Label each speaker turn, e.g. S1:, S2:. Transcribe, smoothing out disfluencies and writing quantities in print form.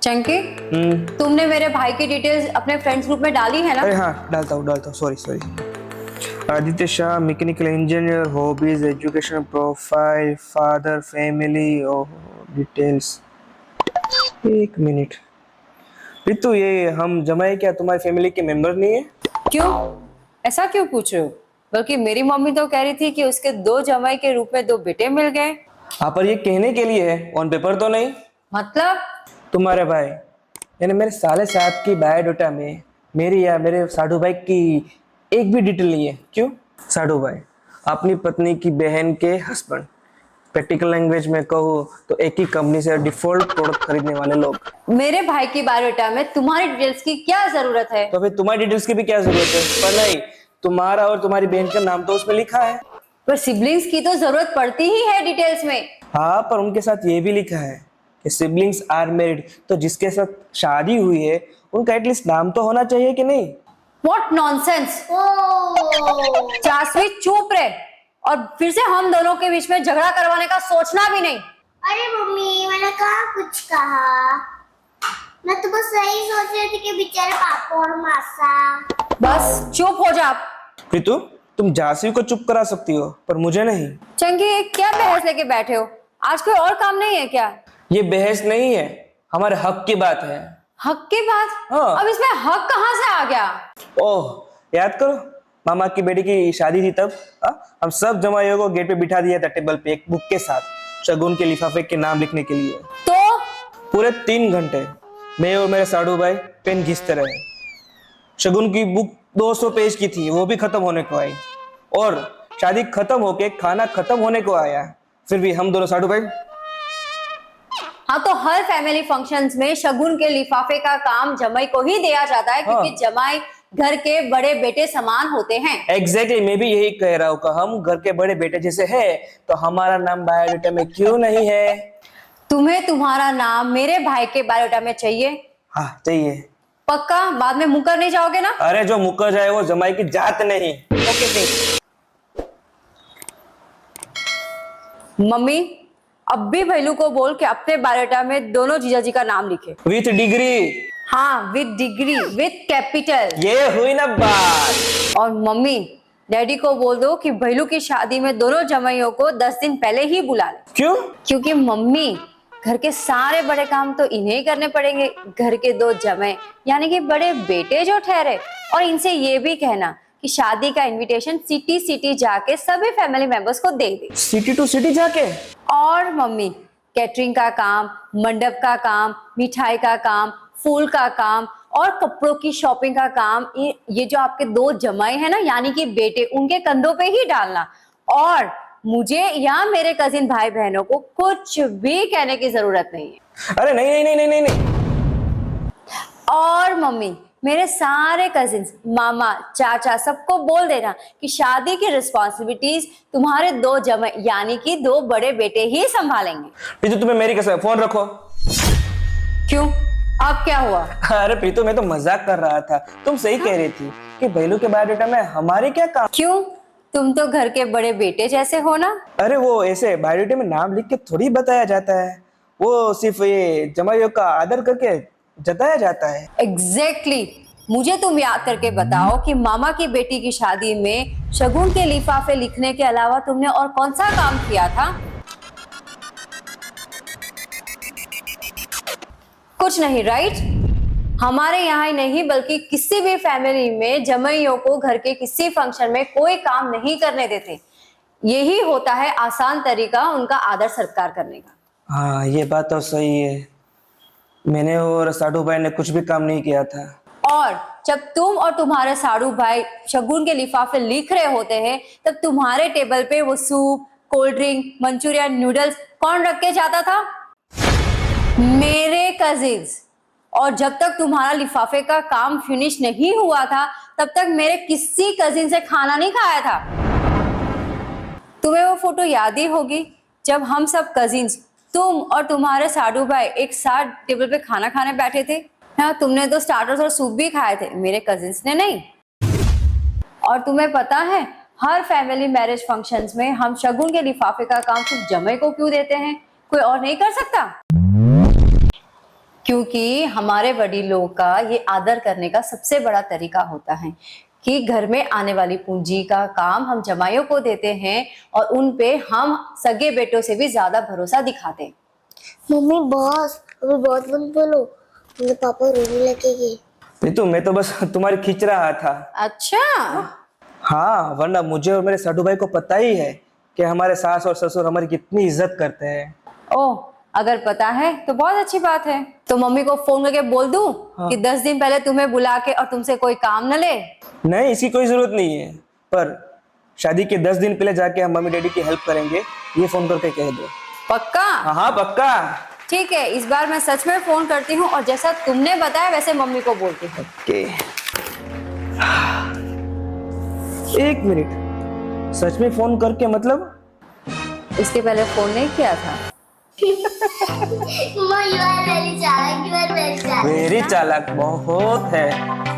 S1: चंकी, तुमने मेरे भाई की डिटेल्स अपने फ्रेंड्स ग्रुप में डाली है ना?
S2: अरे हाँ, डालता हूँ। Sorry. Aditya Shah, mechanical engineer, hobbies, education profile, father, family और डिटेल्स। एक मिनट रितु, ये हम जमाए क्या तुम्हारी फैमिली के मेंबर नहीं है?
S1: क्यों? ऐसा क्यों पूछ रहे हो? बल्कि मेरी मम्मी तो कह रही थी कि उसके दो जमाई के रूप में दो बेटे मिल गए।
S2: हाँ, पर ये कहने के लिए है, ऑन पेपर तो नहीं।
S1: मतलब?
S2: तुम्हारे भाई यानी मेरे साले साहब की बायोडाटा में मेरी या मेरे साधु भाई की एक भी डिटेल नहीं है। क्यों? साधु भाई अपनी पत्नी की बहन के हस्बैंड, प्रैक्टिकल लैंग्वेज में कहूँ तो एक ही कंपनी से डिफॉल्ट प्रोडक्ट खरीदने वाले लोग।
S1: मेरे भाई की बायोडाटा में तुम्हारी डिटेल्स की क्या जरूरत है?
S2: तो फिर तुम्हारी डिटेल्स की भी क्या जरूरत है? पर नहीं, तुम्हारा और तुम्हारी बहन का नाम तो उसमें लिखा है।
S1: पर सिबलिंग्स की तो जरूरत पड़ती ही है डिटेल्स में।
S2: हाँ, पर उनके साथ ये भी लिखा है कि सिबलिंग्स आर मैरिड, तो जिसके साथ शादी हुई है उनका एटलीस्ट नाम तो होना चाहिए कि नहीं?
S1: What nonsense! जासवी चुप रहे, और फिर से हम दोनों के बीच में झगड़ा करवाने का सोचना भी नहीं।
S3: अरे मम्मी, मैंने कहा कुछ कहा? मैं तो बस सही सोच रही थी कि बेचारे पापा और मासा।
S1: बस चुप हो जा।
S2: रितु, तुम जासवी को चुप करा सकती हो पर मुझे नहीं।
S1: चंकी, क्या बहस लेके बैठे हो? आज कोई और काम नहीं है क्या?
S2: ये बहस नहीं है, हमारे हक की बात है।
S1: हक की बात?
S2: हाँ।
S1: अब इसमें हक कहाँ से आ गया?
S2: ओह, याद करो मामा की बेटी की शादी थी तब। हम सब जमाइयों को गेट पे बिठा दिया था टेबल पे एक बुक के साथ शगुन के लिफाफे के नाम लिखने के लिए।
S1: तो
S2: पूरे 3 घंटे मैं और मेरे साधु भाई पेन घिसते रहे। शगुन की बुक 200 पेज की थी, वो भी खत्म होने को आई और शादी खत्म होके खाना खत्म होने को आया, फिर भी हम दोनों साधु भाई।
S1: हाँ, तो हर फैमिली फंक्शंस में शगुन के लिफाफे का काम जमाई को ही दिया जाता है, क्योंकि जमाई घर के बड़े बेटे समान होते हैं।
S2: एग्जैक्टली, मैं भी यही कह रहा हूँ कि हम घर के बड़े बेटे जैसे हैं, तो हमारा नाम बायोडाटा में क्यों नहीं है?
S1: तुम्हें तुम्हारा नाम मेरे भाई के बायोडाटा में चाहिए?
S2: हाँ, चाहिए।
S1: पक्का? बाद में मुकर नहीं जाओगे ना?
S2: अरे जो मुकर जाए वो जमाई की जात नहीं।
S1: Okay please. मम्मी, अब भी भैलू को बोल के अपने बायोडाटा में दोनों जीजाजी का नाम लिखे।
S2: With degree.
S1: हाँ, विद डिग्री, विद कैपिटल।
S2: ये हुई ना बात।
S1: और मम्मी, डैडी को बोल दो कि भैलू की शादी में दोनों जमाइयों को 10 दिन पहले ही बुला ले।
S2: क्यों?
S1: क्योंकि मम्मी, घर के सारे बड़े काम तो इन्हें ही करने पड़ेंगे। घर के दो जमाई यानी कि बड़े बेटे जो ठहरे, और इनसे ये भी कहना कि शादी का इनविटेशन सिटी सिटी जाके सभी फैमिली मेंबर्स को दे दे।
S2: सिटी टू सिटी जाके?
S1: और मम्मी, कैटरिंग का काम, मंडप का काम, मिठाई का काम, फूल का काम और कपड़ों की शॉपिंग का काम, ये जो आपके दो जमाई है ना यानी कि बेटे, उनके कंधों पे ही डालना। और मुझे या मेरे कजिन भाई बहनों को कुछ भी कहने की जरूरत नहीं है।
S2: अरे नहीं नहीं नहीं नहीं नहीं।
S1: और मम्मी, मेरे सारे कजिन्स, मामा, चाचा, सबको बोल देना कि शादी की रिस्पॉन्सिबिलिटीज तुम्हारे दो जमाई यानी कि दो बड़े बेटे ही संभालेंगे।
S2: प्रीतु, तुम्हें मेरी कसम, फोन रखो।
S1: क्यों? अब क्या हुआ?
S2: अरे प्रीतु, मैं तो मजाक कर रहा था। तुम सही कह रही थी कि भैलू के बायोडाटा में हमारे क्या काम।
S1: क्यों? तुम तो घर के बड़े बेटे जैसे हो ना।
S2: अरे वो ऐसे बायोडाटा में नाम लिख के थोड़ी बताया जाता है, वो सिर्फ ये जमाइयों का आदर करके जताया जाता है।
S1: एग्जैक्टली। मुझे तुम याद करके बताओ कि मामा की बेटी की शादी में शगुन के लिफाफे लिखने के अलावा तुमने और कौन सा काम किया था? कुछ नहीं, राइट? हमारे यहाँ ही नहीं बल्कि किसी भी फैमिली में जमाइयों को घर के किसी फंक्शन में कोई काम नहीं करने देते। यही होता है आसान तरीका उनका आदर सत्कार करने का।
S2: हाँ, ये बात तो सही है। मैंने और साधु भाई ने कुछ भी काम नहीं किया था।
S1: और जब तुम और तुम्हारे साधु भाई शगुन के लिफाफे लिख रहे होते हैं, तब तुम्हारे टेबल पे वो soup, cold drink, Manchurian, noodles कौन रख के जाता था? मेरे कजिन्स। और जब तक तुम्हारा लिफाफे का काम फिनिश नहीं हुआ था, तब तक मेरे किसी कजिन से खाना नहीं खाया था। तुम्हें वो फोटो याद ही होगी जब हम सब कजिन्स, तुम और तुम्हारे साधु भाई एक साथ टेबल पे खाना खाने बैठे थे। हाँ, तुमने तो स्टार्टर्स और सूप भी खाए थे, मेरे कजिन्स ने नहीं। और तुम्हें पता है, हर फैमिली मैरिज फंक्शंस में हम शगुन के लिफाफे का काम सिर्फ जमाई को क्यों देते हैं? कोई और नहीं कर सकता? क्योंकि हमारे वडीलों का ये आदर करने का सबसे बड़ा तरीका होता है कि घर में आने वाली पूंजी का काम हम जमाइयों को देते हैं और उन पे हम सगे बेटों से भी ज्यादा भरोसा दिखाते हैं।
S3: मम्मी बॉस अभी बहुत मत बोलो, मेरे पापा रोने लगेंगे।
S2: नीतू मैं तो बस तुम्हारी खींच रहा था।
S1: अच्छा,
S2: हाँ, वरना मुझे और मेरे साडू भाई को पता ही है कि हमारे सास और ससुर हमारी कितनी इज्जत करते हैं।
S1: ओह, अगर पता है तो बहुत अच्छी बात है। तो मम्मी को फोन करके बोल दूं कि 10 दिन पहले तुम्हें बुला के और तुमसे कोई काम न ले।
S2: नहीं, इसकी कोई जरूरत नहीं है, पर शादी के 10 दिन पहले जाके हम मम्मी डैडी की हेल्प करेंगे, ये फोन करके कह दो।
S1: पक्का?
S2: हाँ हाँ पक्का।
S1: ठीक है, इस बार मैं सच में फोन करती हूँ और जैसा तुमने बताया वैसे मम्मी को बोलती हूँ।
S2: ओके। एक मिनट, सच में फोन करके मतलब?
S1: इसके पहले फोन नहीं किया था?
S3: मम्मा यू आर वेरी चालाक, यू आर वेरी चालाक।
S2: मेरी चालाक बहुत है।